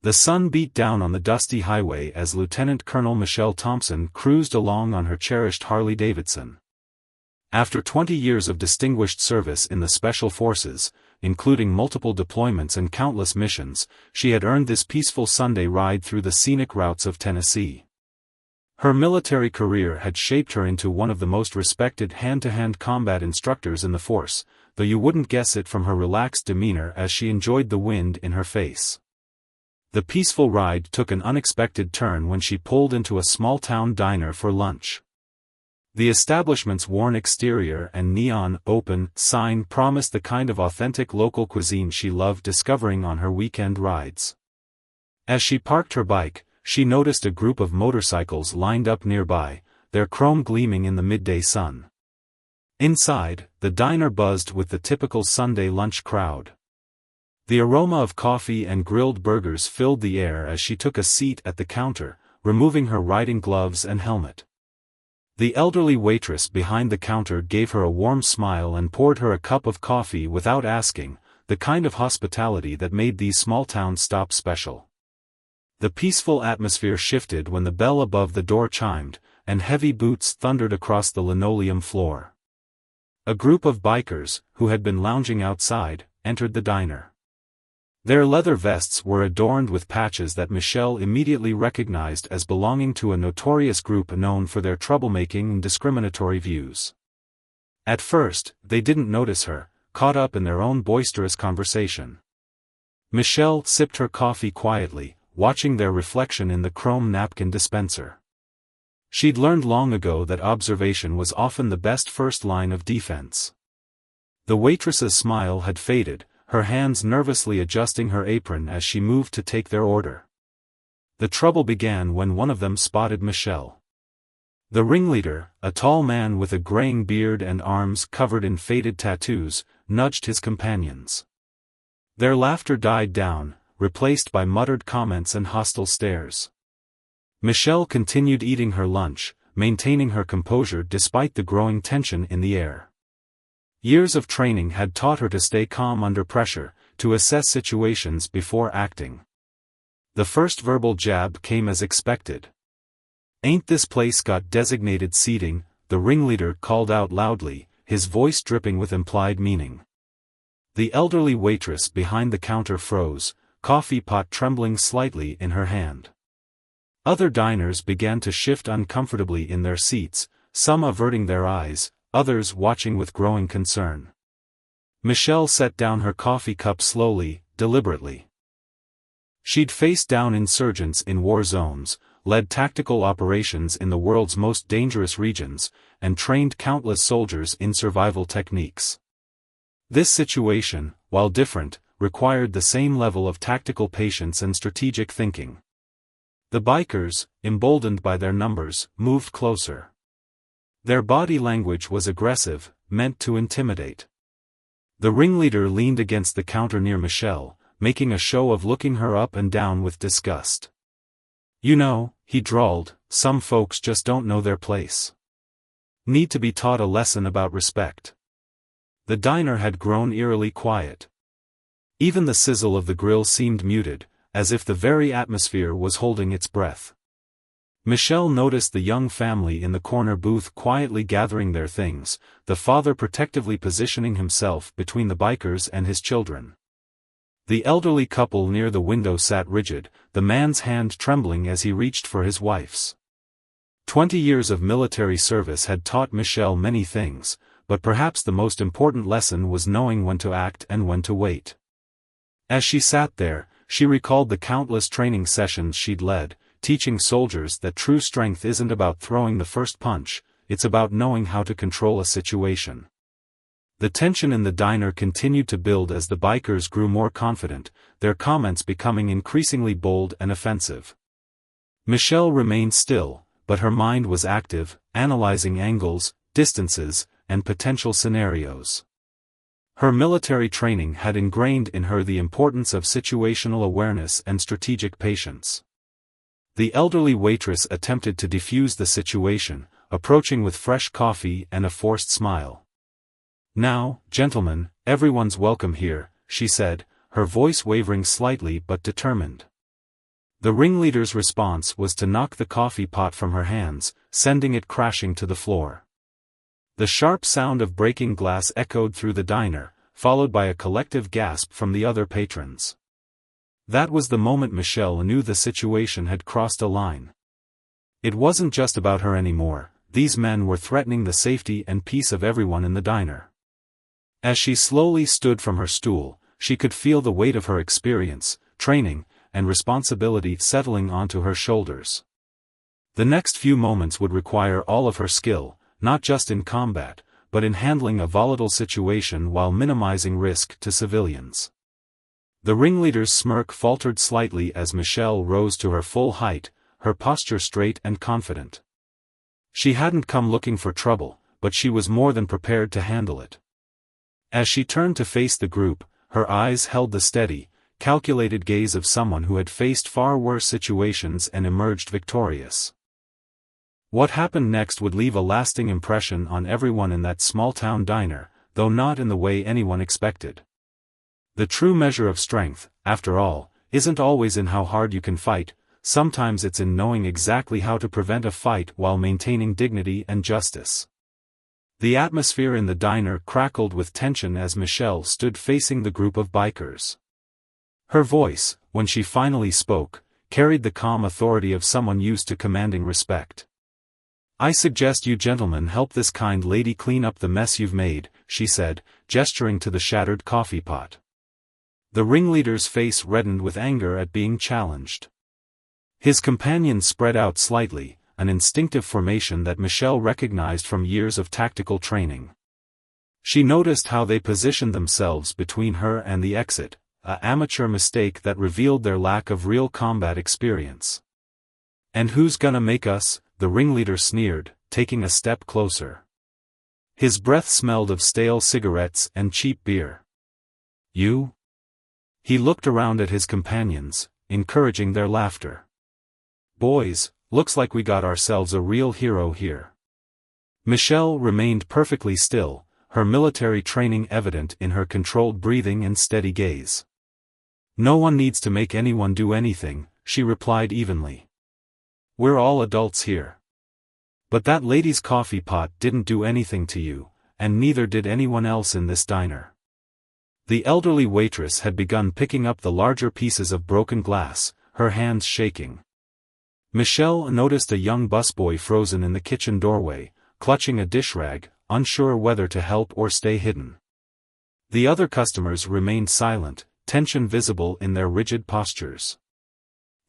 The sun beat down on the dusty highway as Lieutenant Colonel Michelle Thompson cruised along on her cherished Harley-Davidson. After 20 years of distinguished service in the Special Forces, including multiple deployments and countless missions, she had earned this peaceful Sunday ride through the scenic routes of Tennessee. Her military career had shaped her into one of the most respected hand-to-hand combat instructors in the force, though you wouldn't guess it from her relaxed demeanor as she enjoyed the wind in her face. The peaceful ride took an unexpected turn when she pulled into a small-town diner for lunch. The establishment's worn exterior and neon open sign promised the kind of authentic local cuisine she loved discovering on her weekend rides. As she parked her bike, she noticed a group of motorcycles lined up nearby, their chrome gleaming in the midday sun. Inside, the diner buzzed with the typical Sunday lunch crowd. The aroma of coffee and grilled burgers filled the air as she took a seat at the counter, removing her riding gloves and helmet. The elderly waitress behind the counter gave her a warm smile and poured her a cup of coffee without asking, the kind of hospitality that made these small-town stops special. The peaceful atmosphere shifted when the bell above the door chimed, and heavy boots thundered across the linoleum floor. A group of bikers, who had been lounging outside, entered the diner. Their leather vests were adorned with patches that Michelle immediately recognized as belonging to a notorious group known for their troublemaking and discriminatory views. At first, they didn't notice her, caught up in their own boisterous conversation. Michelle sipped her coffee quietly, watching their reflection in the chrome napkin dispenser. She'd learned long ago that observation was often the best first line of defense. The waitress's smile had faded, her hands nervously adjusting her apron as she moved to take their order. The trouble began when one of them spotted Michelle. The ringleader, a tall man with a graying beard and arms covered in faded tattoos, nudged his companions. Their laughter died down, replaced by muttered comments and hostile stares. Michelle continued eating her lunch, maintaining her composure despite the growing tension in the air. Years of training had taught her to stay calm under pressure, to assess situations before acting. The first verbal jab came as expected. "Ain't this place got designated seating?" the ringleader called out loudly, his voice dripping with implied meaning. The elderly waitress behind the counter froze, coffee pot trembling slightly in her hand. Other diners began to shift uncomfortably in their seats, some averting their eyes, others watching with growing concern. Michelle set down her coffee cup slowly, deliberately. She'd faced down insurgents in war zones, led tactical operations in the world's most dangerous regions, and trained countless soldiers in survival techniques. This situation, while different, required the same level of tactical patience and strategic thinking. The bikers, emboldened by their numbers, moved closer. Their body language was aggressive, meant to intimidate. The ringleader leaned against the counter near Michelle, making a show of looking her up and down with disgust. "You know," he drawled, "some folks just don't know their place. Need to be taught a lesson about respect." The diner had grown eerily quiet. Even the sizzle of the grill seemed muted, as if the very atmosphere was holding its breath. Michelle noticed the young family in the corner booth quietly gathering their things, the father protectively positioning himself between the bikers and his children. The elderly couple near the window sat rigid, the man's hand trembling as he reached for his wife's. 20 years of military service had taught Michelle many things, but perhaps the most important lesson was knowing when to act and when to wait. As she sat there, she recalled the countless training sessions she'd led, teaching soldiers that true strength isn't about throwing the first punch, it's about knowing how to control a situation. The tension in the diner continued to build as the bikers grew more confident, their comments becoming increasingly bold and offensive. Michelle remained still, but her mind was active, analyzing angles, distances, and potential scenarios. Her military training had ingrained in her the importance of situational awareness and strategic patience. The elderly waitress attempted to defuse the situation, approaching with fresh coffee and a forced smile. "Now, gentlemen, everyone's welcome here," she said, her voice wavering slightly but determined. The ringleader's response was to knock the coffee pot from her hands, sending it crashing to the floor. The sharp sound of breaking glass echoed through the diner, followed by a collective gasp from the other patrons. That was the moment Michelle knew the situation had crossed a line. It wasn't just about her anymore, these men were threatening the safety and peace of everyone in the diner. As she slowly stood from her stool, she could feel the weight of her experience, training, and responsibility settling onto her shoulders. The next few moments would require all of her skill, not just in combat, but in handling a volatile situation while minimizing risk to civilians. The ringleader's smirk faltered slightly as Michelle rose to her full height, her posture straight and confident. She hadn't come looking for trouble, but she was more than prepared to handle it. As she turned to face the group, her eyes held the steady, calculated gaze of someone who had faced far worse situations and emerged victorious. What happened next would leave a lasting impression on everyone in that small-town diner, though not in the way anyone expected. The true measure of strength, after all, isn't always in how hard you can fight, sometimes it's in knowing exactly how to prevent a fight while maintaining dignity and justice. The atmosphere in the diner crackled with tension as Michelle stood facing the group of bikers. Her voice, when she finally spoke, carried the calm authority of someone used to commanding respect. "I suggest you gentlemen help this kind lady clean up the mess you've made," she said, gesturing to the shattered coffee pot. The ringleader's face reddened with anger at being challenged. His companions spread out slightly, an instinctive formation that Michelle recognized from years of tactical training. She noticed how they positioned themselves between her and the exit, an amateur mistake that revealed their lack of real combat experience. "And who's gonna make us?" the ringleader sneered, taking a step closer. His breath smelled of stale cigarettes and cheap beer. "You?" He looked around at his companions, encouraging their laughter. "Boys, looks like we got ourselves a real hero here." Michelle remained perfectly still, her military training evident in her controlled breathing and steady gaze. "No one needs to make anyone do anything," she replied evenly. "We're all adults here. But that lady's coffee pot didn't do anything to you, and neither did anyone else in this diner." The elderly waitress had begun picking up the larger pieces of broken glass, her hands shaking. Michelle noticed a young busboy frozen in the kitchen doorway, clutching a dish rag, unsure whether to help or stay hidden. The other customers remained silent, tension visible in their rigid postures.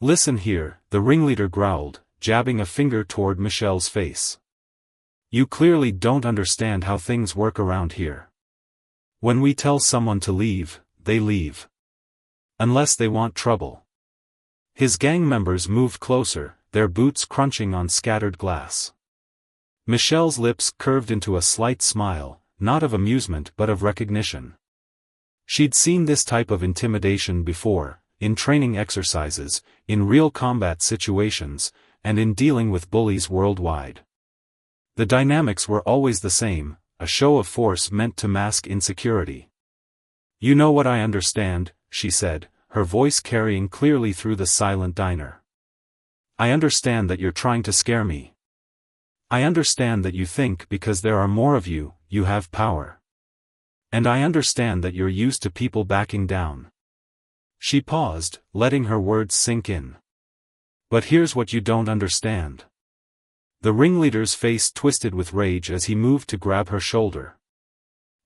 "Listen here," the ringleader growled, jabbing a finger toward Michelle's face. "You clearly don't understand how things work around here. When we tell someone to leave, they leave. Unless they want trouble." His gang members moved closer, their boots crunching on scattered glass. Michelle's lips curved into a slight smile, not of amusement but of recognition. She'd seen this type of intimidation before, in training exercises, in real combat situations, and in dealing with bullies worldwide. The dynamics were always the same, a show of force meant to mask insecurity. "You know what I understand," she said, her voice carrying clearly through the silent diner. "I understand that you're trying to scare me. I understand that you think because there are more of you, you have power. And I understand that you're used to people backing down." She paused, letting her words sink in. "But here's what you don't understand." The ringleader's face twisted with rage as he moved to grab her shoulder.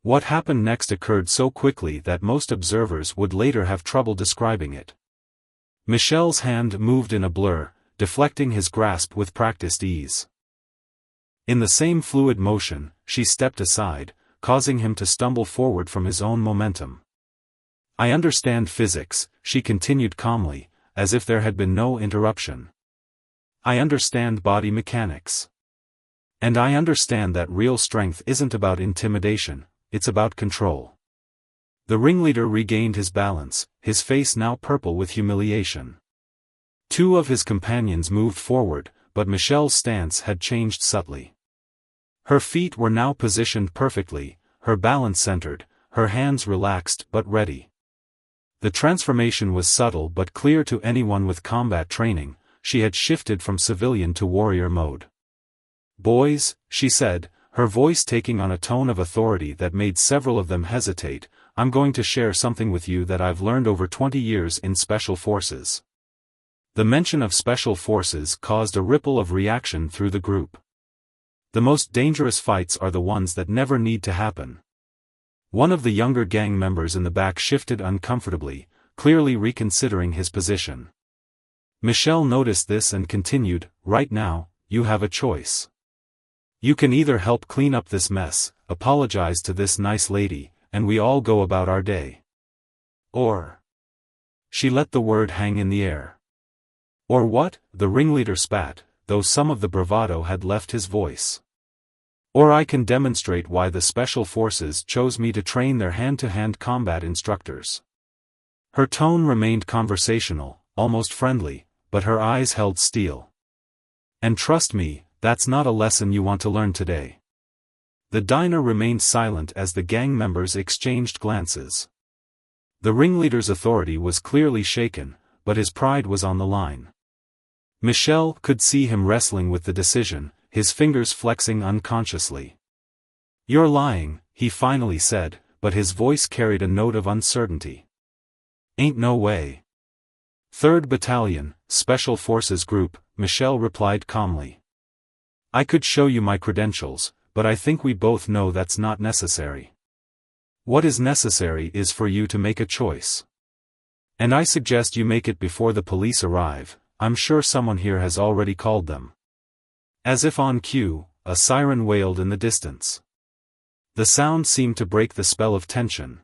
What happened next occurred so quickly that most observers would later have trouble describing it. Michelle's hand moved in a blur, deflecting his grasp with practiced ease. In the same fluid motion, she stepped aside, causing him to stumble forward from his own momentum. "I understand physics," she continued calmly, as if there had been no interruption. "I understand body mechanics. And I understand that real strength isn't about intimidation, it's about control." The ringleader regained his balance, his face now purple with humiliation. Two of his companions moved forward, but Michelle's stance had changed subtly. Her feet were now positioned perfectly, her balance centered, her hands relaxed but ready. The transformation was subtle but clear to anyone with combat training. She had shifted from civilian to warrior mode. "Boys," she said, her voice taking on a tone of authority that made several of them hesitate, "I'm going to share something with you that I've learned over 20 years in Special Forces." The mention of Special Forces caused a ripple of reaction through the group. The most dangerous fights are the ones that never need to happen. One of the younger gang members in the back shifted uncomfortably, clearly reconsidering his position. Michelle noticed this and continued, "Right now, you have a choice. You can either help clean up this mess, apologize to this nice lady, and we all go about our day. Or..." She let the word hang in the air. "Or what?" the ringleader spat, though some of the bravado had left his voice. "Or I can demonstrate why the Special Forces chose me to train their hand-to-hand combat instructors." Her tone remained conversational, almost friendly, but her eyes held steel. "And trust me, that's not a lesson you want to learn today." The diner remained silent as the gang members exchanged glances. The ringleader's authority was clearly shaken, but his pride was on the line. Michelle could see him wrestling with the decision, his fingers flexing unconsciously. "You're lying," he finally said, but his voice carried a note of uncertainty. "Ain't no way." "3rd Battalion, Special Forces Group," Michelle replied calmly. "I could show you my credentials, but I think we both know that's not necessary. What is necessary is for you to make a choice. And I suggest you make it before the police arrive. I'm sure someone here has already called them." As if on cue, a siren wailed in the distance. The sound seemed to break the spell of tension.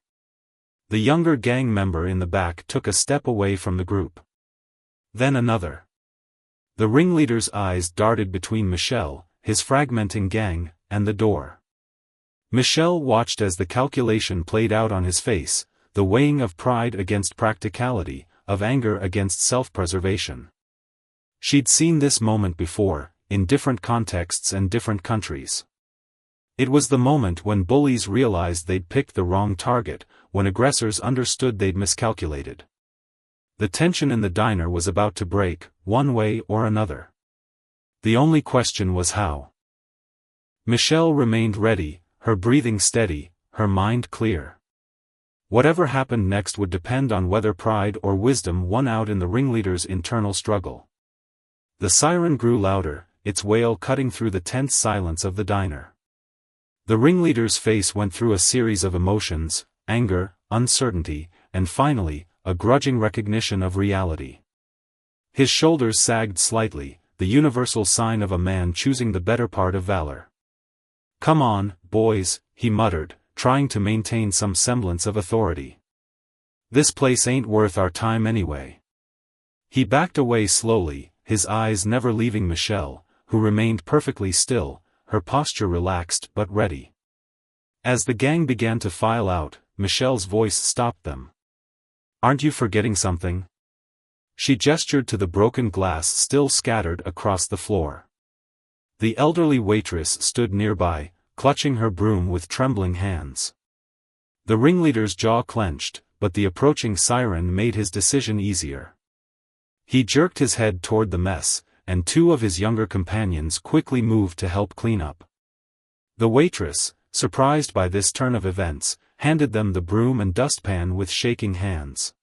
The younger gang member in the back took a step away from the group. Then another. The ringleader's eyes darted between Michelle, his fragmenting gang, and the door. Michelle watched as the calculation played out on his face, the weighing of pride against practicality, of anger against self-preservation. She'd seen this moment before, in different contexts and different countries. It was the moment when bullies realized they'd picked the wrong target, when aggressors understood they'd miscalculated. The tension in the diner was about to break, one way or another. The only question was how. Michelle remained ready, her breathing steady, her mind clear. Whatever happened next would depend on whether pride or wisdom won out in the ringleader's internal struggle. The siren grew louder, its wail cutting through the tense silence of the diner. The ringleader's face went through a series of emotions: anger, uncertainty, and finally, a grudging recognition of reality. His shoulders sagged slightly, the universal sign of a man choosing the better part of valor. "Come on, boys," he muttered, trying to maintain some semblance of authority. "This place ain't worth our time anyway." He backed away slowly, his eyes never leaving Michelle, who remained perfectly still, her posture relaxed but ready. As the gang began to file out, Michelle's voice stopped them. "Aren't you forgetting something?" She gestured to the broken glass still scattered across the floor. The elderly waitress stood nearby, clutching her broom with trembling hands. The ringleader's jaw clenched, but the approaching siren made his decision easier. He jerked his head toward the mess, and two of his younger companions quickly moved to help clean up. The waitress, surprised by this turn of events, handed them the broom and dustpan with shaking hands.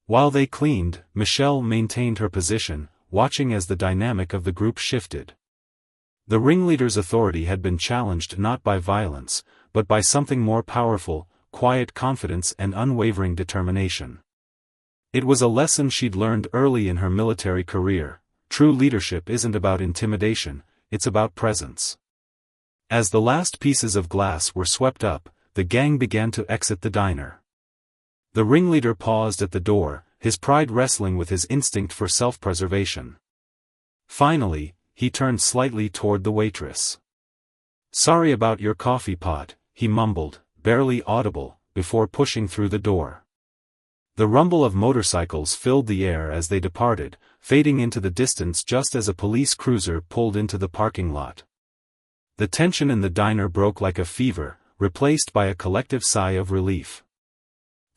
While they cleaned, Michelle maintained her position, watching as the dynamic of the group shifted. The ringleader's authority had been challenged not by violence, but by something more powerful: quiet confidence and unwavering determination. It was a lesson she'd learned early in her military career: true leadership isn't about intimidation, it's about presence. As the last pieces of glass were swept up, the gang began to exit the diner. The ringleader paused at the door, his pride wrestling with his instinct for self-preservation. Finally, he turned slightly toward the waitress. "Sorry about your coffee pot," he mumbled, barely audible, before pushing through the door. The rumble of motorcycles filled the air as they departed, fading into the distance just as a police cruiser pulled into the parking lot. The tension in the diner broke like a fever, replaced by a collective sigh of relief.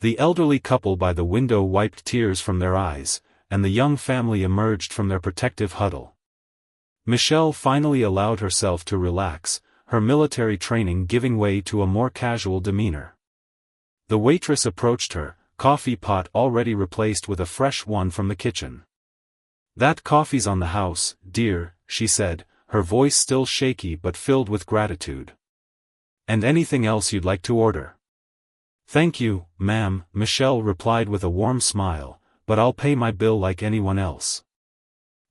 The elderly couple by the window wiped tears from their eyes, and the young family emerged from their protective huddle. Michelle finally allowed herself to relax, her military training giving way to a more casual demeanor. The waitress approached her, coffee pot already replaced with a fresh one from the kitchen. "That coffee's on the house, dear," she said, her voice still shaky but filled with gratitude. "And anything else you'd like to order?" "Thank you, ma'am," Michelle replied with a warm smile, "but I'll pay my bill like anyone else.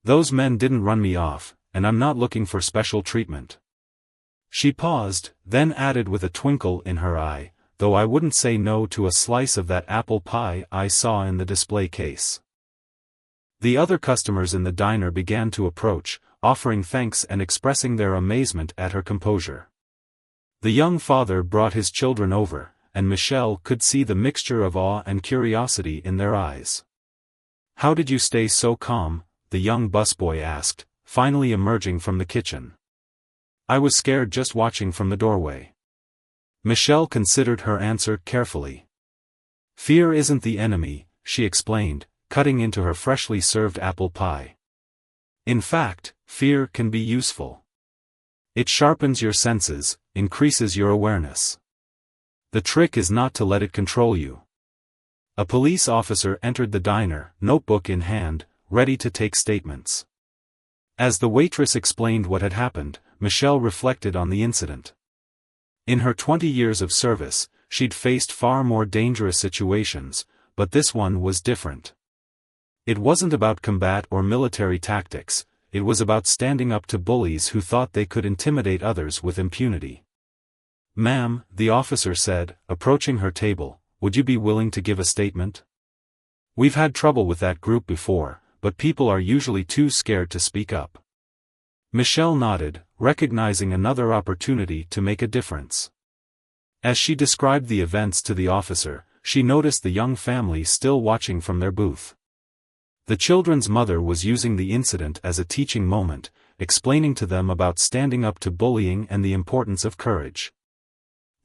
Those men didn't run me off, and I'm not looking for special treatment." She paused, then added with a twinkle in her eye, "Though I wouldn't say no to a slice of that apple pie I saw in the display case." The other customers in the diner began to approach, offering thanks and expressing their amazement at her composure. The young father brought his children over, and Michelle could see the mixture of awe and curiosity in their eyes. "How did you stay so calm?" the young busboy asked, finally emerging from the kitchen. "I was scared just watching from the doorway." Michelle considered her answer carefully. "Fear isn't the enemy," she explained, cutting into her freshly served apple pie. "In fact, fear can be useful. It sharpens your senses, increases your awareness. The trick is not to let it control you." A police officer entered the diner, notebook in hand, ready to take statements. As the waitress explained what had happened, Michelle reflected on the incident. In her 20 years of service, she'd faced far more dangerous situations, but this one was different. It wasn't about combat or military tactics, it was about standing up to bullies who thought they could intimidate others with impunity. "Ma'am," the officer said, approaching her table, "would you be willing to give a statement? We've had trouble with that group before, but people are usually too scared to speak up." Michelle nodded, recognizing another opportunity to make a difference. As she described the events to the officer, she noticed the young family still watching from their booth. The children's mother was using the incident as a teaching moment, explaining to them about standing up to bullying and the importance of courage.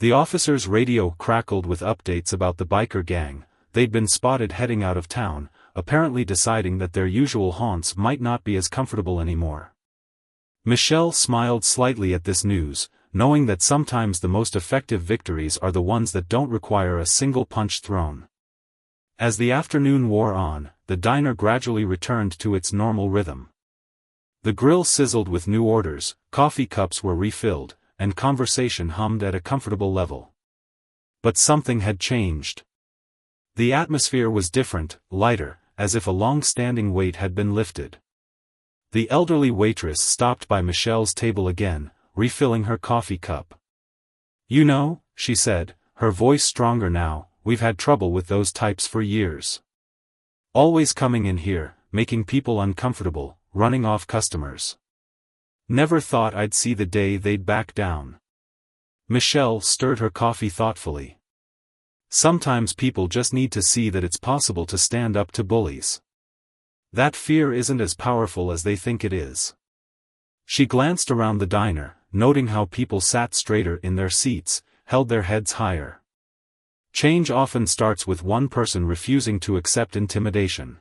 The officer's radio crackled with updates about the biker gang. They'd been spotted heading out of town, apparently deciding that their usual haunts might not be as comfortable anymore. Michelle smiled slightly at this news, knowing that sometimes the most effective victories are the ones that don't require a single punch thrown. As the afternoon wore on, the diner gradually returned to its normal rhythm. The grill sizzled with new orders, coffee cups were refilled, and conversation hummed at a comfortable level. But something had changed. The atmosphere was different, lighter, as if a long-standing weight had been lifted. The elderly waitress stopped by Michelle's table again, refilling her coffee cup. "You know," she said, her voice stronger now, "we've had trouble with those types for years. Always coming in here, making people uncomfortable, running off customers. Never thought I'd see the day they'd back down." Michelle stirred her coffee thoughtfully. "Sometimes people just need to see that it's possible to stand up to bullies. That fear isn't as powerful as they think it is." She glanced around the diner, noting how people sat straighter in their seats, held their heads higher. Change often starts with one person refusing to accept intimidation.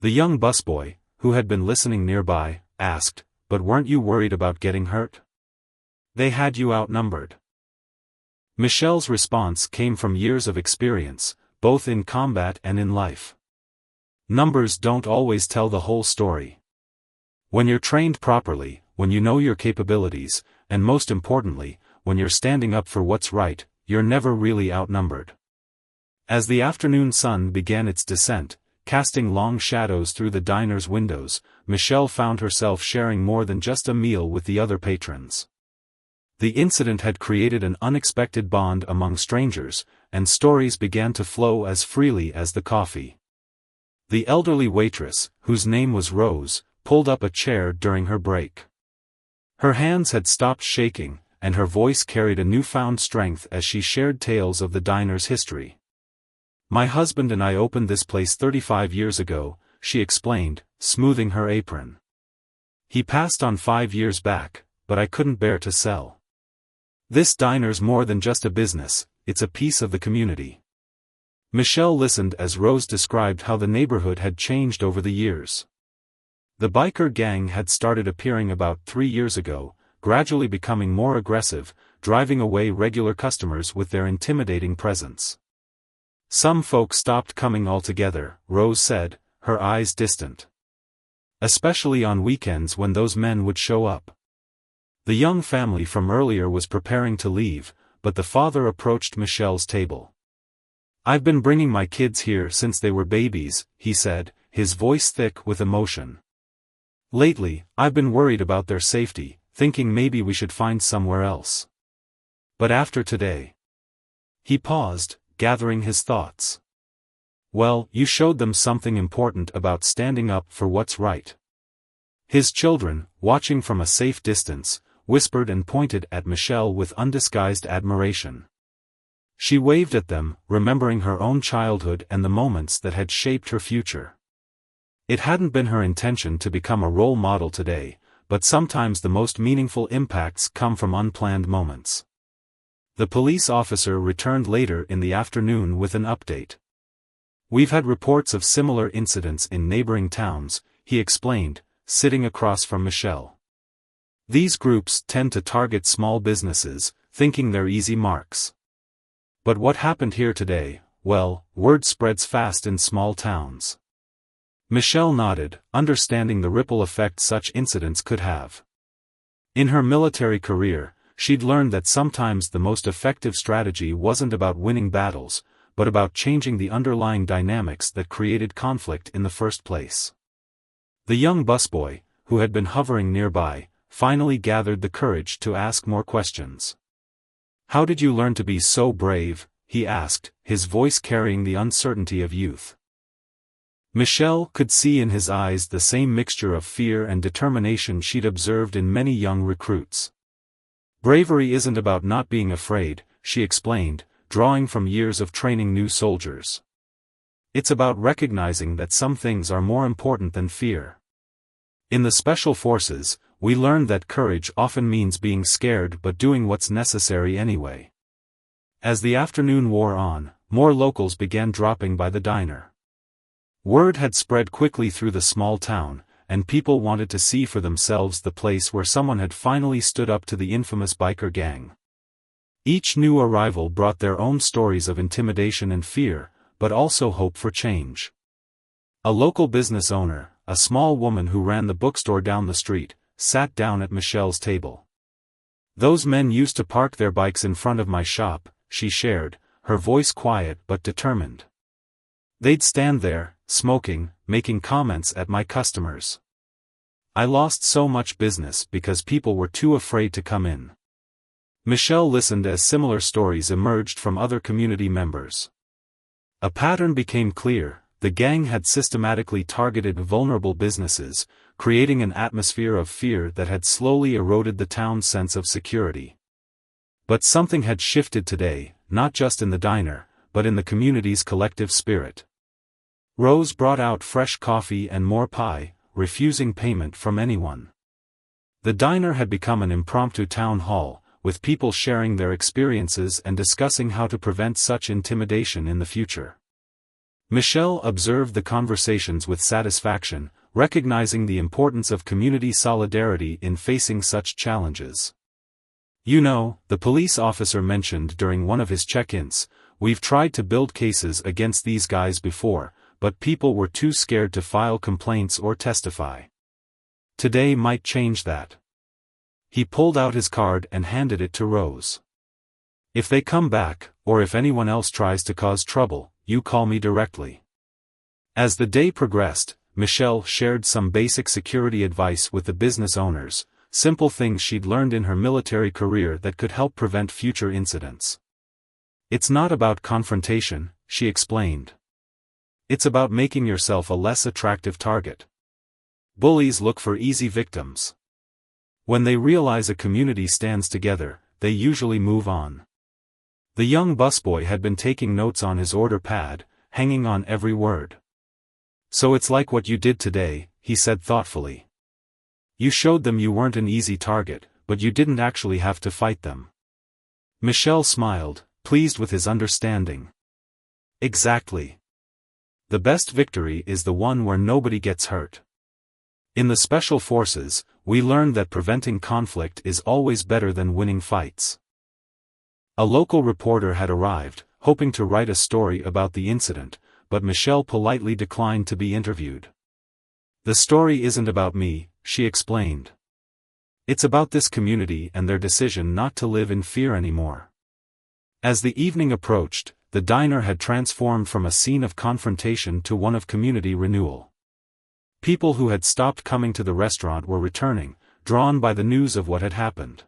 The young busboy, who had been listening nearby, asked, "But weren't you worried about getting hurt? They had you outnumbered." Michelle's response came from years of experience, both in combat and in life. Numbers don't always tell the whole story. When you're trained properly, when you know your capabilities, and most importantly, when you're standing up for what's right, you're never really outnumbered. As the afternoon sun began its descent, casting long shadows through the diner's windows, Michelle found herself sharing more than just a meal with the other patrons. The incident had created an unexpected bond among strangers, and stories began to flow as freely as the coffee. The elderly waitress, whose name was Rose, pulled up a chair during her break. Her hands had stopped shaking, and her voice carried a newfound strength as she shared tales of the diner's history. "My husband and I opened this place 35 years ago," she explained, smoothing her apron. "He passed on 5 years back, but I couldn't bear to sell. This diner's more than just a business, it's a piece of the community. Michelle listened as Rose described how the neighborhood had changed over the years. The biker gang had started appearing about 3 years ago, gradually becoming more aggressive, driving away regular customers with their intimidating presence. Some folks stopped coming altogether, Rose said, her eyes distant. Especially on weekends when those men would show up. The young family from earlier was preparing to leave, but the father approached Michelle's table. "I've been bringing my kids here since they were babies," he said, his voice thick with emotion. "Lately, I've been worried about their safety, thinking maybe we should find somewhere else. But after today..." He paused, gathering his thoughts. "Well, you showed them something important about standing up for what's right." His children, watching from a safe distance, whispered and pointed at Michelle with undisguised admiration. She waved at them, remembering her own childhood and the moments that had shaped her future. It hadn't been her intention to become a role model today, but sometimes the most meaningful impacts come from unplanned moments. The police officer returned later in the afternoon with an update. "We've had reports of similar incidents in neighboring towns," he explained, sitting across from Michelle. "These groups tend to target small businesses, thinking they're easy marks. But what happened here today, well, word spreads fast in small towns." Michelle nodded, understanding the ripple effect such incidents could have. In her military career, she'd learned that sometimes the most effective strategy wasn't about winning battles, but about changing the underlying dynamics that created conflict in the first place. The young busboy, who had been hovering nearby, finally gathered the courage to ask more questions. "How did you learn to be so brave?" he asked, his voice carrying the uncertainty of youth. Michelle could see in his eyes the same mixture of fear and determination she'd observed in many young recruits. "Bravery isn't about not being afraid," she explained, drawing from years of training new soldiers. "It's about recognizing that some things are more important than fear. In the Special Forces, we learned that courage often means being scared but doing what's necessary anyway." As the afternoon wore on, more locals began dropping by the diner. Word had spread quickly through the small town, and people wanted to see for themselves the place where someone had finally stood up to the infamous biker gang. Each new arrival brought their own stories of intimidation and fear, but also hope for change. A local business owner, a small woman who ran the bookstore down the street, sat down at Michelle's table. "Those men used to park their bikes in front of my shop," she shared, her voice quiet but determined. "They'd stand there, smoking, making comments at my customers. I lost so much business because people were too afraid to come in." Michelle listened as similar stories emerged from other community members. A pattern became clear: the gang had systematically targeted vulnerable businesses, creating an atmosphere of fear that had slowly eroded the town's sense of security. But something had shifted today, not just in the diner, but in the community's collective spirit. Rose brought out fresh coffee and more pie, refusing payment from anyone. The diner had become an impromptu town hall, with people sharing their experiences and discussing how to prevent such intimidation in the future. Michelle observed the conversations with satisfaction, recognizing the importance of community solidarity in facing such challenges. "You know," the police officer mentioned during one of his check-ins, "we've tried to build cases against these guys before, but people were too scared to file complaints or testify. Today might change that." He pulled out his card and handed it to Rose. "If they come back, or if anyone else tries to cause trouble, you call me directly." As the day progressed, Michelle shared some basic security advice with the business owners, simple things she'd learned in her military career that could help prevent future incidents. "It's not about confrontation," she explained. "It's about making yourself a less attractive target. Bullies look for easy victims. When they realize a community stands together, they usually move on." The young busboy had been taking notes on his order pad, hanging on every word. "So it's like what you did today," he said thoughtfully. "You showed them you weren't an easy target, but you didn't actually have to fight them." Michelle smiled, pleased with his understanding. Exactly. The best victory is the one where nobody gets hurt. In the Special Forces, we learned that preventing conflict is always better than winning fights. A local reporter had arrived, hoping to write a story about the incident, but Michelle politely declined to be interviewed. "The story isn't about me," she explained. "It's about this community and their decision not to live in fear anymore." As the evening approached, the diner had transformed from a scene of confrontation to one of community renewal. People who had stopped coming to the restaurant were returning, drawn by the news of what had happened.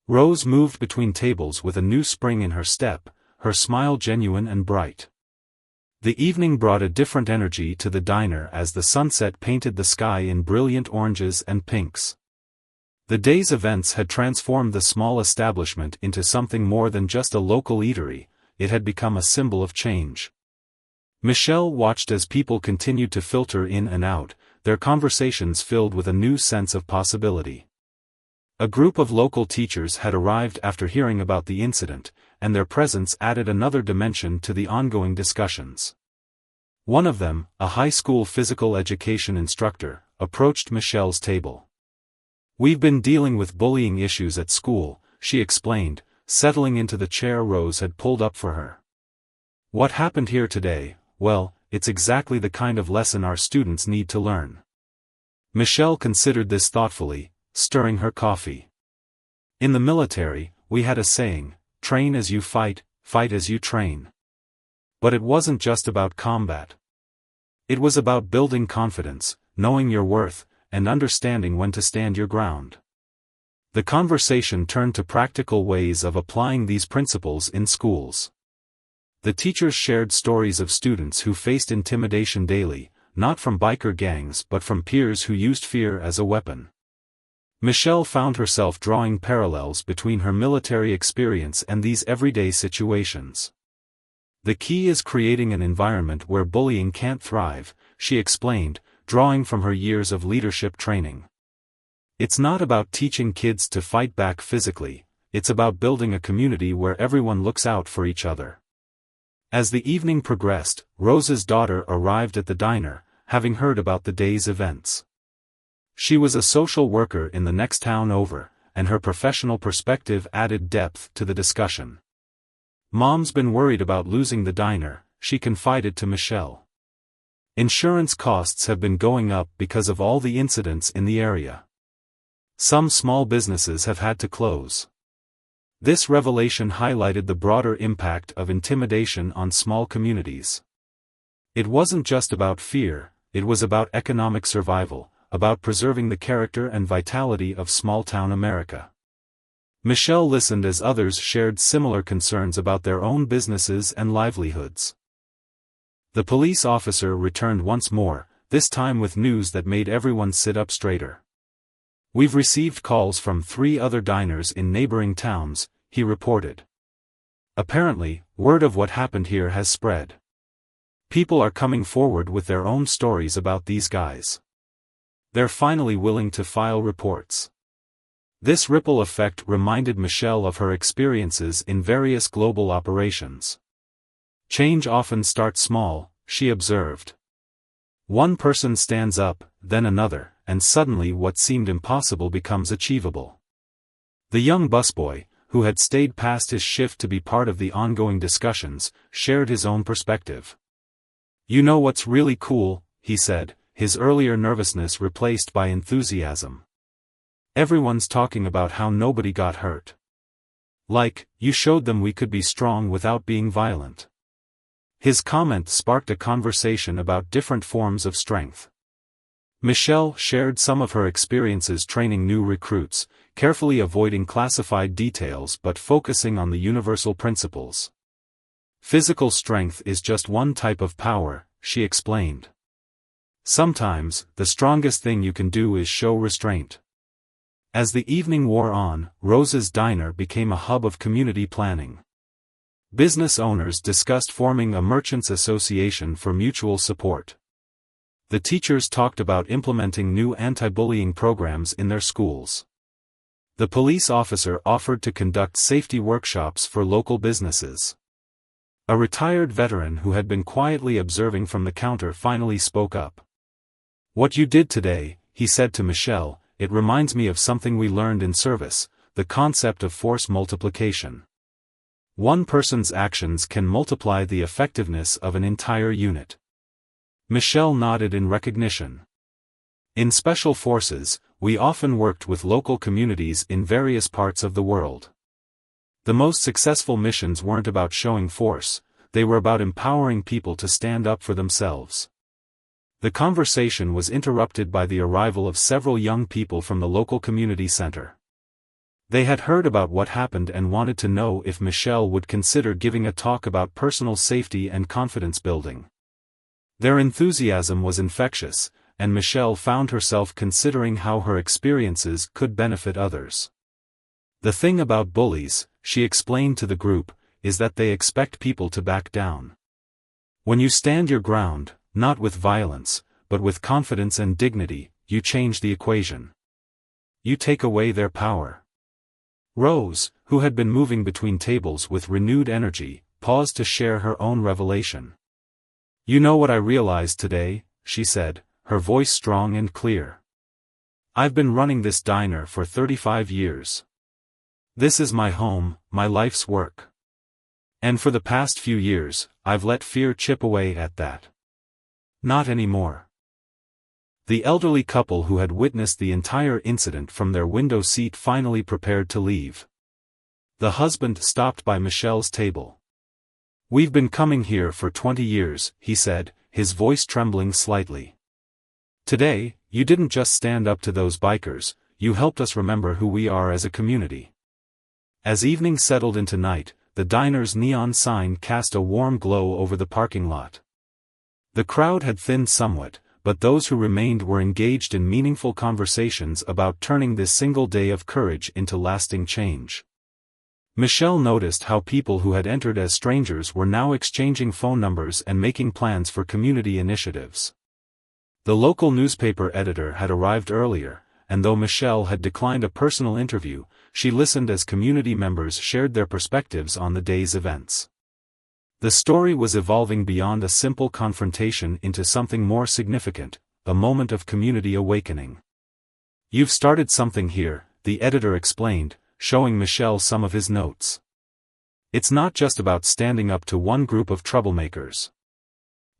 Rose moved between tables with a new spring in her step, her smile genuine and bright. The evening brought a different energy to the diner as the sunset painted the sky in brilliant oranges and pinks. The day's events had transformed the small establishment into something more than just a local eatery. It had become a symbol of change. Michelle watched as people continued to filter in and out, their conversations filled with a new sense of possibility. A group of local teachers had arrived after hearing about the incident, and their presence added another dimension to the ongoing discussions. One of them, a high school physical education instructor, approached Michelle's table. "We've been dealing with bullying issues at school," she explained, settling into the chair Rose had pulled up for her. "What happened here today? Well, it's exactly the kind of lesson our students need to learn." Michelle considered this thoughtfully, stirring her coffee. "In the military, we had a saying, train as you fight, fight as you train." But it wasn't just about combat. It was about building confidence, knowing your worth, and understanding when to stand your ground. The conversation turned to practical ways of applying these principles in schools. The teachers shared stories of students who faced intimidation daily, not from biker gangs but from peers who used fear as a weapon. Michelle found herself drawing parallels between her military experience and these everyday situations. "The key is creating an environment where bullying can't thrive," she explained, drawing from her years of leadership training. "It's not about teaching kids to fight back physically, it's about building a community where everyone looks out for each other." As the evening progressed, Rose's daughter arrived at the diner, having heard about the day's events. She was a social worker in the next town over, and her professional perspective added depth to the discussion. "Mom's been worried about losing the diner," she confided to Michelle. "Insurance costs have been going up because of all the incidents in the area. Some small businesses have had to close." This revelation highlighted the broader impact of intimidation on small communities. It wasn't just about fear, it was about economic survival, about preserving the character and vitality of small-town America. Michelle listened as others shared similar concerns about their own businesses and livelihoods. The police officer returned once more, this time with news that made everyone sit up straighter. "We've received calls from 3 other diners in neighboring towns," he reported. "Apparently, word of what happened here has spread. People are coming forward with their own stories about these guys. They're finally willing to file reports." This ripple effect reminded Michelle of her experiences in various global operations. "Change often starts small," she observed. "One person stands up, then another, and suddenly what seemed impossible becomes achievable." The young busboy, who had stayed past his shift to be part of the ongoing discussions, shared his own perspective. "You know what's really cool," he said, his earlier nervousness replaced by enthusiasm. "Everyone's talking about how nobody got hurt. Like, you showed them we could be strong without being violent." His comment sparked a conversation about different forms of strength. Michelle shared some of her experiences training new recruits, carefully avoiding classified details but focusing on the universal principles. "Physical strength is just one type of power," she explained. "Sometimes, the strongest thing you can do is show restraint." As the evening wore on, Rose's diner became a hub of community planning. Business owners discussed forming a merchants' association for mutual support. The teachers talked about implementing new anti-bullying programs in their schools. The police officer offered to conduct safety workshops for local businesses. A retired veteran who had been quietly observing from the counter finally spoke up. "What you did today," he said to Michelle, "it reminds me of something we learned in service, the concept of force multiplication. One person's actions can multiply the effectiveness of an entire unit." Michelle nodded in recognition. "In Special Forces, we often worked with local communities in various parts of the world. The most successful missions weren't about showing force, they were about empowering people to stand up for themselves." The conversation was interrupted by the arrival of several young people from the local community center. They had heard about what happened and wanted to know if Michelle would consider giving a talk about personal safety and confidence building. Their enthusiasm was infectious, and Michelle found herself considering how her experiences could benefit others. "The thing about bullies," she explained to the group, "is that they expect people to back down. When you stand your ground, not with violence, but with confidence and dignity, you change the equation. You take away their power." Rose, who had been moving between tables with renewed energy, paused to share her own revelation. "You know what I realized today," she said, her voice strong and clear. "I've been running this diner for 35 years. This is my home, my life's work. And for the past few years, I've let fear chip away at that. Not anymore." The elderly couple who had witnessed the entire incident from their window seat finally prepared to leave. The husband stopped by Michelle's table. "We've been coming here for 20 years, he said, his voice trembling slightly. "Today, you didn't just stand up to those bikers, you helped us remember who we are as a community." As evening settled into night, the diner's neon sign cast a warm glow over the parking lot. The crowd had thinned somewhat, but those who remained were engaged in meaningful conversations about turning this single day of courage into lasting change. Michelle noticed how people who had entered as strangers were now exchanging phone numbers and making plans for community initiatives. The local newspaper editor had arrived earlier, and though Michelle had declined a personal interview, she listened as community members shared their perspectives on the day's events. The story was evolving beyond a simple confrontation into something more significant, a moment of community awakening. "You've started something here," the editor explained, showing Michelle some of his notes. "It's not just about standing up to one group of troublemakers.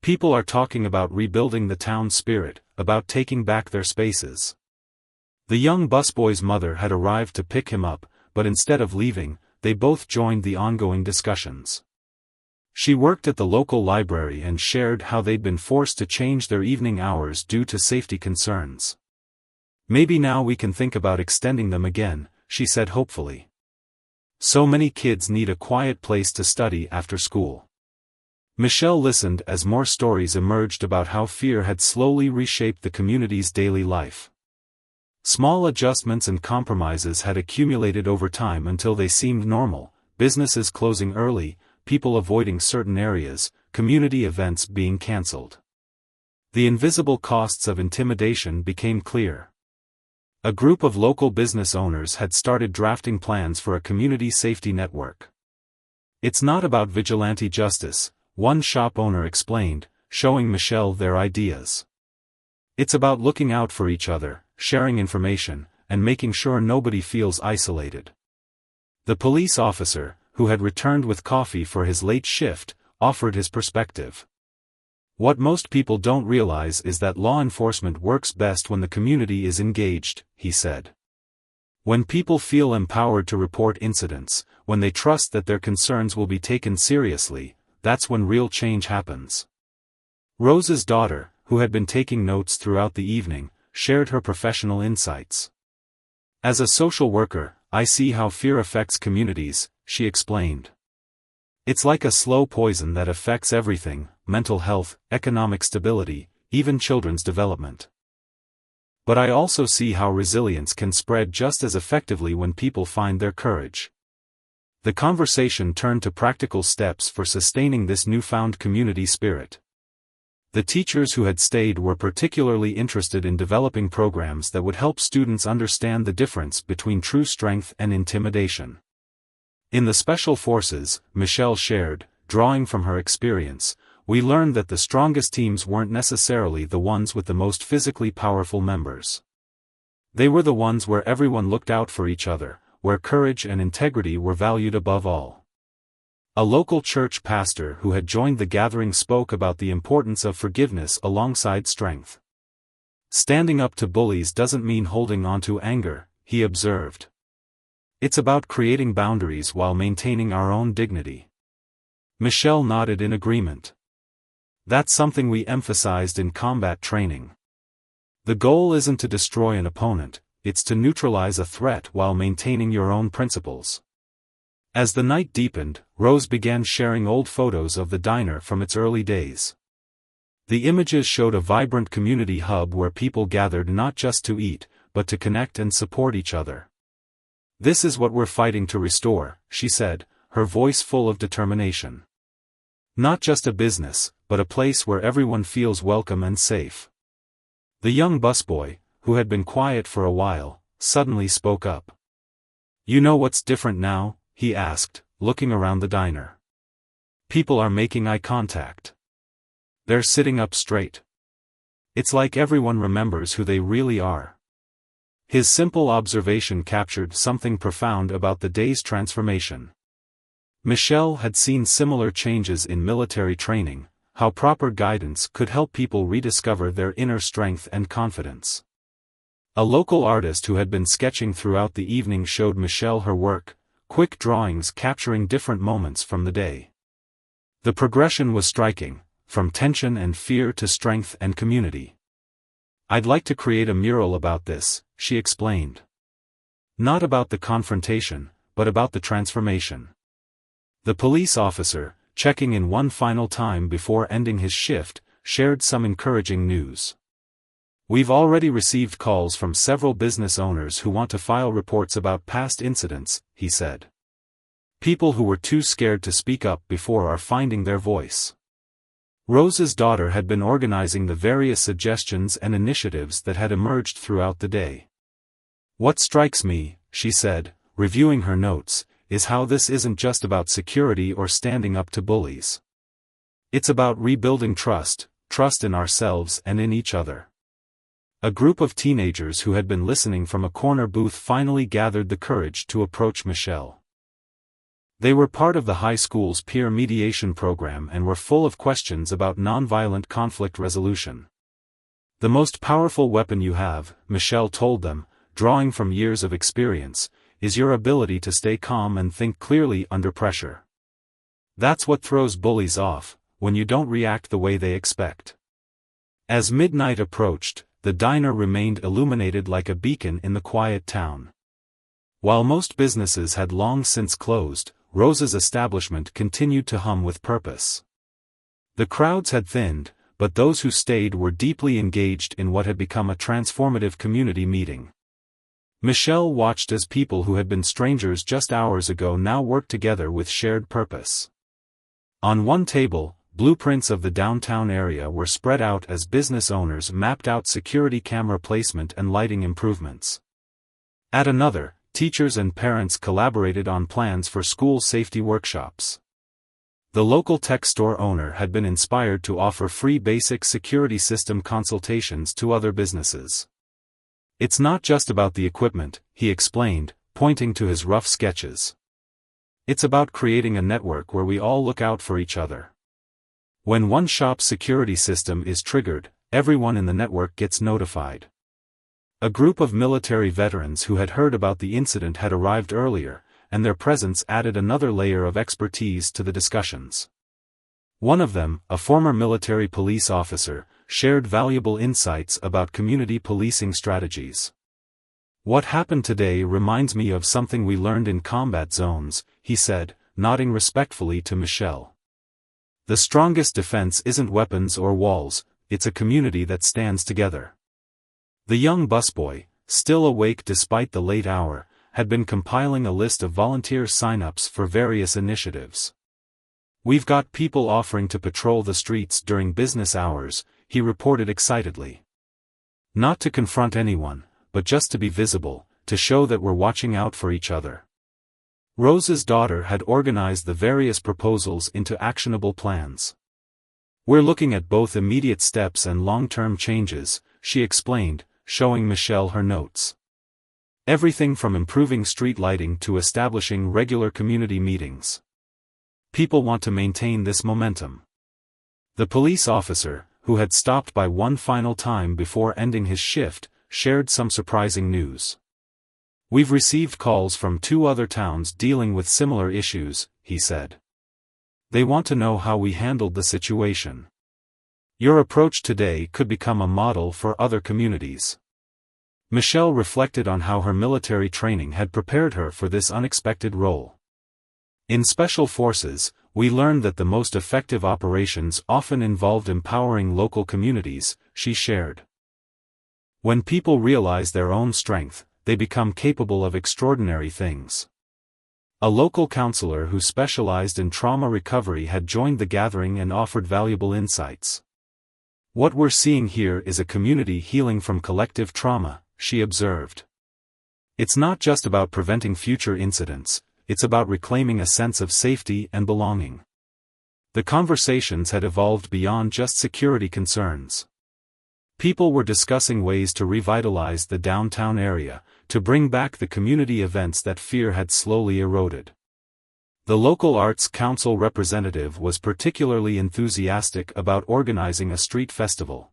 People are talking about rebuilding the town's spirit, about taking back their spaces." The young busboy's mother had arrived to pick him up, but instead of leaving, they both joined the ongoing discussions. She worked at the local library and shared how they'd been forced to change their evening hours due to safety concerns. "Maybe now we can think about extending them again," she said hopefully. "So many kids need a quiet place to study after school." Michelle listened as more stories emerged about how fear had slowly reshaped the community's daily life. Small adjustments and compromises had accumulated over time until they seemed normal: businesses closing early, people avoiding certain areas, community events being cancelled. The invisible costs of intimidation became clear. A group of local business owners had started drafting plans for a community safety network. "It's not about vigilante justice," one shop owner explained, showing Michelle their ideas. "It's about looking out for each other, sharing information, and making sure nobody feels isolated." The police officer, who had returned with coffee for his late shift, offered his perspective. "What most people don't realize is that law enforcement works best when the community is engaged," he said. "When people feel empowered to report incidents, when they trust that their concerns will be taken seriously, that's when real change happens." Rose's daughter, who had been taking notes throughout the evening, shared her professional insights. "As a social worker, I see how fear affects communities," she explained. "It's like a slow poison that affects everything: mental health, economic stability, even children's development. But I also see how resilience can spread just as effectively when people find their courage." The conversation turned to practical steps for sustaining this newfound community spirit. The teachers who had stayed were particularly interested in developing programs that would help students understand the difference between true strength and intimidation. In the Special Forces, Michelle shared, drawing from her experience, we learned that the strongest teams weren't necessarily the ones with the most physically powerful members. They were the ones where everyone looked out for each other, where courage and integrity were valued above all. A local church pastor who had joined the gathering spoke about the importance of forgiveness alongside strength. Standing up to bullies doesn't mean holding on to anger, he observed. It's about creating boundaries while maintaining our own dignity. Michelle nodded in agreement. That's something we emphasized in combat training. The goal isn't to destroy an opponent, it's to neutralize a threat while maintaining your own principles. As the night deepened, Rose began sharing old photos of the diner from its early days. The images showed a vibrant community hub where people gathered not just to eat, but to connect and support each other. This is what we're fighting to restore, she said, her voice full of determination. Not just a business, but a place where everyone feels welcome and safe. The young busboy, who had been quiet for a while, suddenly spoke up. You know what's different now? He asked, looking around the diner. People are making eye contact. They're sitting up straight. It's like everyone remembers who they really are. His simple observation captured something profound about the day's transformation. Michelle had seen similar changes in military training, how proper guidance could help people rediscover their inner strength and confidence. A local artist who had been sketching throughout the evening showed Michelle her work, quick drawings capturing different moments from the day. The progression was striking, from tension and fear to strength and community. I'd like to create a mural about this, she explained. Not about the confrontation, but about the transformation. The police officer, checking in one final time before ending his shift, shared some encouraging news. We've already received calls from several business owners who want to file reports about past incidents, he said. People who were too scared to speak up before are finding their voice. Rose's daughter had been organizing the various suggestions and initiatives that had emerged throughout the day. What strikes me, she said, reviewing her notes, is how this isn't just about security or standing up to bullies. It's about rebuilding trust in ourselves and in each other. A group of teenagers who had been listening from a corner booth finally gathered the courage to approach Michelle. They were part of the high school's peer mediation program and were full of questions about nonviolent conflict resolution. The most powerful weapon you have, Michelle told them, drawing from years of experience, is your ability to stay calm and think clearly under pressure. That's what throws bullies off, when you don't react the way they expect. As midnight approached, the diner remained illuminated like a beacon in the quiet town. While most businesses had long since closed, Rose's establishment continued to hum with purpose. The crowds had thinned, but those who stayed were deeply engaged in what had become a transformative community meeting. Michelle watched as people who had been strangers just hours ago now worked together with shared purpose. On one table, blueprints of the downtown area were spread out as business owners mapped out security camera placement and lighting improvements. At another, teachers and parents collaborated on plans for school safety workshops. The local tech store owner had been inspired to offer free basic security system consultations to other businesses. It's not just about the equipment, he explained, pointing to his rough sketches. It's about creating a network where we all look out for each other. When one shop's security system is triggered, everyone in the network gets notified. A group of military veterans who had heard about the incident had arrived earlier, and their presence added another layer of expertise to the discussions. One of them, a former military police officer, shared valuable insights about community policing strategies. What happened today reminds me of something we learned in combat zones, he said, nodding respectfully to Michelle. The strongest defense isn't weapons or walls, it's a community that stands together. The young busboy, still awake despite the late hour, had been compiling a list of volunteer sign-ups for various initiatives. We've got people offering to patrol the streets during business hours, he reported excitedly. Not to confront anyone, but just to be visible, to show that we're watching out for each other. Rose's daughter had organized the various proposals into actionable plans. "We're looking at both immediate steps and long-term changes," she explained, showing Michelle her notes. "Everything from improving street lighting to establishing regular community meetings. People want to maintain this momentum." The police officer, who had stopped by one final time before ending his shift, shared some surprising news. "We've received calls from 2 other towns dealing with similar issues," he said. "They want to know how we handled the situation. Your approach today could become a model for other communities." Michelle reflected on how her military training had prepared her for this unexpected role. "In special forces, we learned that the most effective operations often involved empowering local communities," she shared. "When people realize their own strength, they become capable of extraordinary things." A local counselor who specialized in trauma recovery had joined the gathering and offered valuable insights. "What we're seeing here is a community healing from collective trauma," she observed. "It's not just about preventing future incidents, it's about reclaiming a sense of safety and belonging." The conversations had evolved beyond just security concerns. People were discussing ways to revitalize the downtown area, to bring back the community events that fear had slowly eroded. The local arts council representative was particularly enthusiastic about organizing a street festival.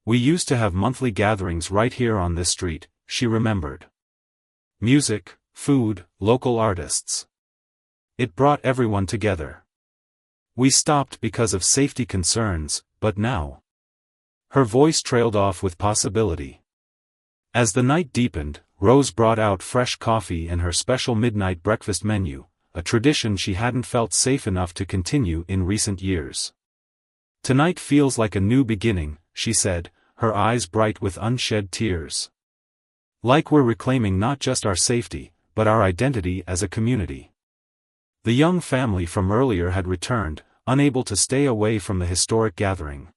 "We used to have monthly gatherings right here on this street," she remembered. "Music, food, local artists. It brought everyone together. We stopped because of safety concerns, but now..." Her voice trailed off with possibility. As the night deepened, Rose brought out fresh coffee and her special midnight breakfast menu, a tradition she hadn't felt safe enough to continue in recent years. "Tonight feels like a new beginning," she said, her eyes bright with unshed tears. "Like we're reclaiming not just our safety, but our identity as a community." The young family from earlier had returned, unable to stay away from the historic gathering.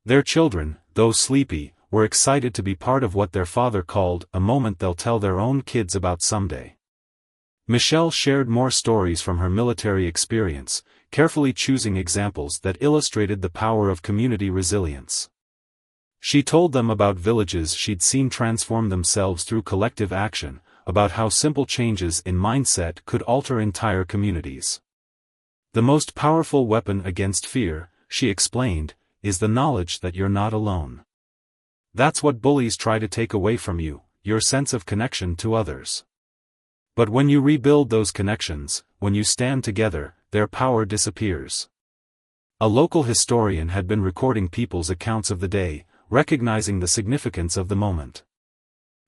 Their children, though sleepy, were excited to be part of what their father called a moment they'll tell their own kids about someday. Michelle shared more stories from her military experience, carefully choosing examples that illustrated the power of community resilience. She told them about villages she'd seen transform themselves through collective action, about how simple changes in mindset could alter entire communities. "The most powerful weapon against fear," she explained, "is the knowledge that you're not alone. That's what bullies try to take away from you, your sense of connection to others. But when you rebuild those connections, when you stand together, their power disappears." A local historian had been recording people's accounts of the day, recognizing the significance of the moment.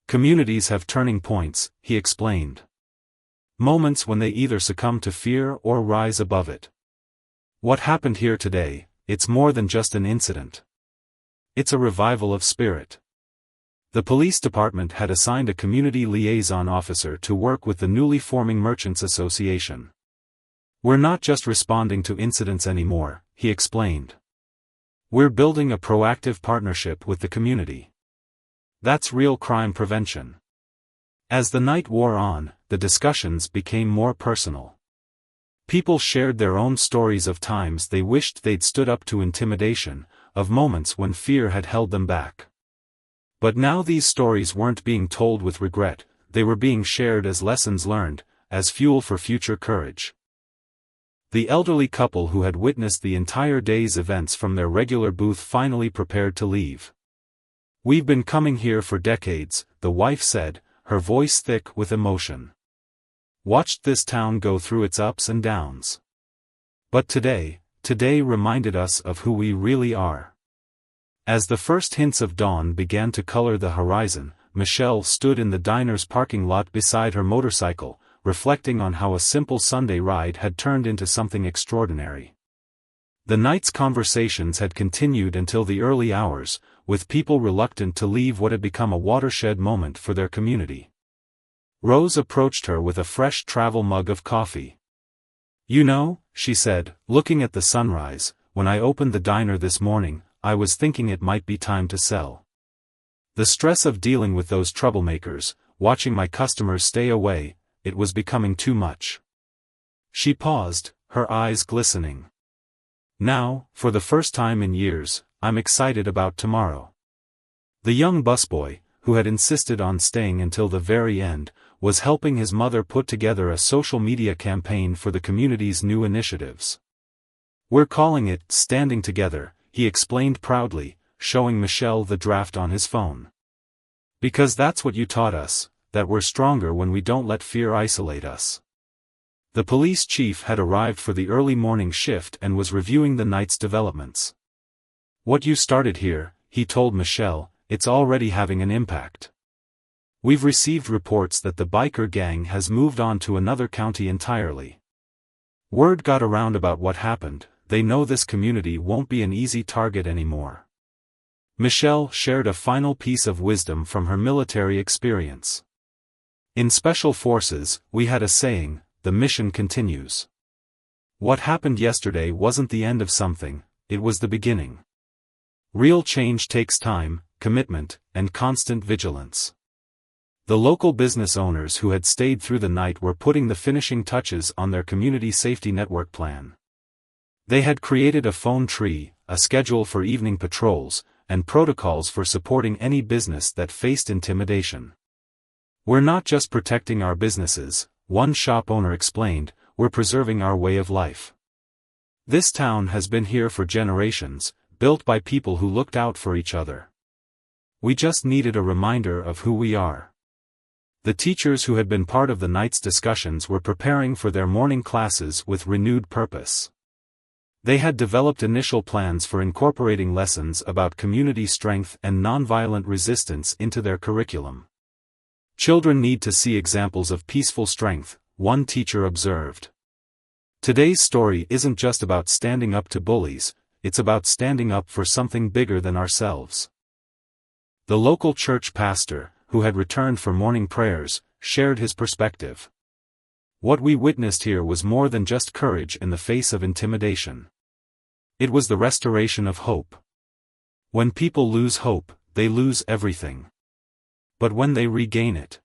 "Communities have turning points," he explained. "Moments when they either succumb to fear or rise above it. What happened here today, it's more than just an incident. It's a revival of spirit." The police department had assigned a community liaison officer to work with the newly forming Merchants Association. "We're not just responding to incidents anymore," he explained. "We're building a proactive partnership with the community. That's real crime prevention." As the night wore on, the discussions became more personal. People shared their own stories of times they wished they'd stood up to intimidation, of moments when fear had held them back. But now these stories weren't being told with regret, they were being shared as lessons learned, as fuel for future courage. The elderly couple who had witnessed the entire day's events from their regular booth finally prepared to leave. "We've been coming here for decades," the wife said, her voice thick with emotion. "Watched this town go through its ups and downs. But today reminded us of who we really are." As the first hints of dawn began to color the horizon, Michelle stood in the diner's parking lot beside her motorcycle, reflecting on how a simple Sunday ride had turned into something extraordinary. The night's conversations had continued until the early hours, with people reluctant to leave what had become a watershed moment for their community. Rose approached her with a fresh travel mug of coffee. "You know," she said, looking at the sunrise, "when I opened the diner this morning, I was thinking it might be time to sell. The stress of dealing with those troublemakers, watching my customers stay away, it was becoming too much. She paused, her eyes glistening. Now, for the first time in years, I'm excited about tomorrow. The young busboy, who had insisted on staying until the very end, was helping his mother put together a social media campaign for the community's new initiatives. "We're calling it Standing Together," he explained proudly, showing Michelle the draft on his phone. "Because that's what you taught us, that we're stronger when we don't let fear isolate us." The police chief had arrived for the early morning shift and was reviewing the night's developments. "What you started here," he told Michelle, "it's already having an impact. We've received reports that the biker gang has moved on to another county entirely. Word got around about what happened, they know this community won't be an easy target anymore." Michelle shared a final piece of wisdom from her military experience. "In Special Forces, we had a saying, the mission continues. What happened yesterday wasn't the end of something, it was the beginning. Real change takes time, commitment, and constant vigilance." The local business owners who had stayed through the night were putting the finishing touches on their community safety network plan. They had created a phone tree, a schedule for evening patrols, and protocols for supporting any business that faced intimidation. "We're not just protecting our businesses," one shop owner explained, "we're preserving our way of life. This town has been here for generations, built by people who looked out for each other. We just needed a reminder of who we are." The teachers who had been part of the night's discussions were preparing for their morning classes with renewed purpose. They had developed initial plans for incorporating lessons about community strength and nonviolent resistance into their curriculum. "Children need to see examples of peaceful strength," one teacher observed. "Today's story isn't just about standing up to bullies, it's about standing up for something bigger than ourselves." The local church pastor, who had returned for morning prayers, shared his perspective. "What we witnessed here was more than just courage in the face of intimidation. It was the restoration of hope. When people lose hope, they lose everything. But when they regain it..."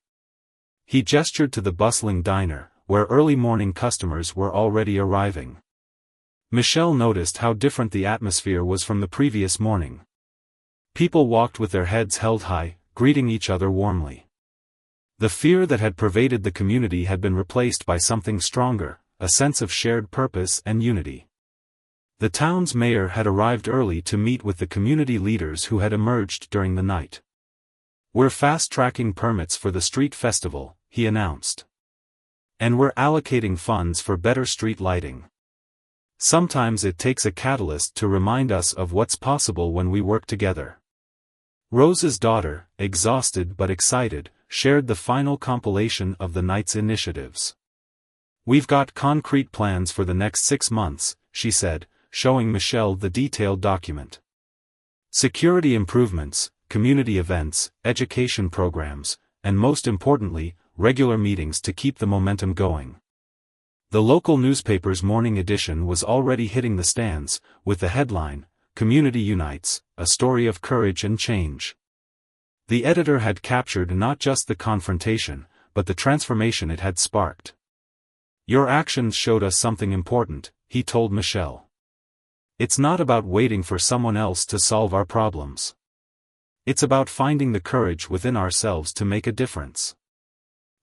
He gestured to the bustling diner, where early morning customers were already arriving. Michelle noticed how different the atmosphere was from the previous morning. People walked with their heads held high, greeting each other warmly. The fear that had pervaded the community had been replaced by something stronger, a sense of shared purpose and unity. The town's mayor had arrived early to meet with the community leaders who had emerged during the night. "We're fast-tracking permits for the street festival," he announced. "And we're allocating funds for better street lighting. Sometimes it takes a catalyst to remind us of what's possible when we work together." Rose's daughter, exhausted but excited, shared the final compilation of the night's initiatives. "We've got concrete plans for the next 6 months," she said, showing Michelle the detailed document. "Security improvements, community events, education programs, and most importantly, regular meetings to keep the momentum going." The local newspaper's morning edition was already hitting the stands, with the headline, "Community Unites, a Story of Courage and Change." The editor had captured not just the confrontation, but the transformation it had sparked. "Your actions showed us something important," he told Michelle. "It's not about waiting for someone else to solve our problems. It's about finding the courage within ourselves to make a difference."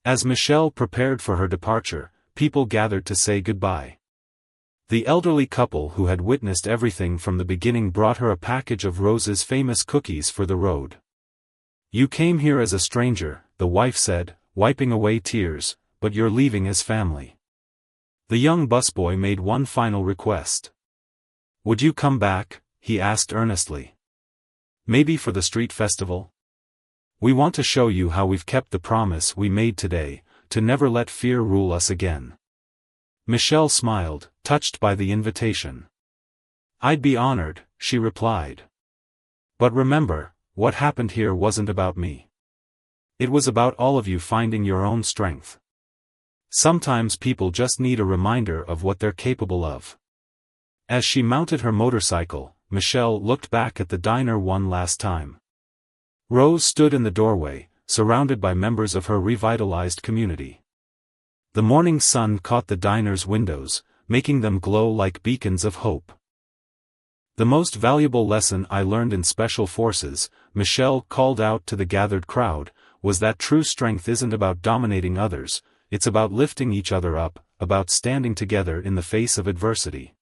As Michelle prepared for her departure, people gathered to say goodbye. The elderly couple who had witnessed everything from the beginning brought her a package of Rose's famous cookies for the road. "You came here as a stranger," the wife said, wiping away tears, "but you're leaving as family." The young busboy made one final request. "Would you come back?" he asked earnestly. "Maybe for the street festival? We want to show you how we've kept the promise we made today, to never let fear rule us again." Michelle smiled, touched by the invitation. "I'd be honored," she replied. "But remember, what happened here wasn't about me. It was about all of you finding your own strength. Sometimes people just need a reminder of what they're capable of." As she mounted her motorcycle, Michelle looked back at the diner one last time. Rose stood in the doorway, surrounded by members of her revitalized community. The morning sun caught the diner's windows, making them glow like beacons of hope. "The most valuable lesson I learned in Special Forces," Michelle called out to the gathered crowd, "was that true strength isn't about dominating others, it's about lifting each other up, about standing together in the face of adversity.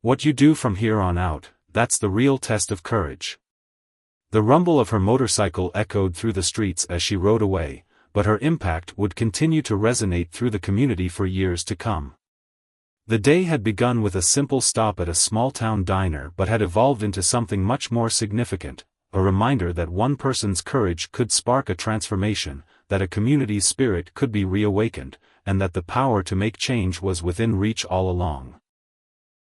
What you do from here on out, that's the real test of courage." The rumble of her motorcycle echoed through the streets as she rode away, but her impact would continue to resonate through the community for years to come. The day had begun with a simple stop at a small-town diner but had evolved into something much more significant, a reminder that one person's courage could spark a transformation, that a community's spirit could be reawakened, and that the power to make change was within reach all along.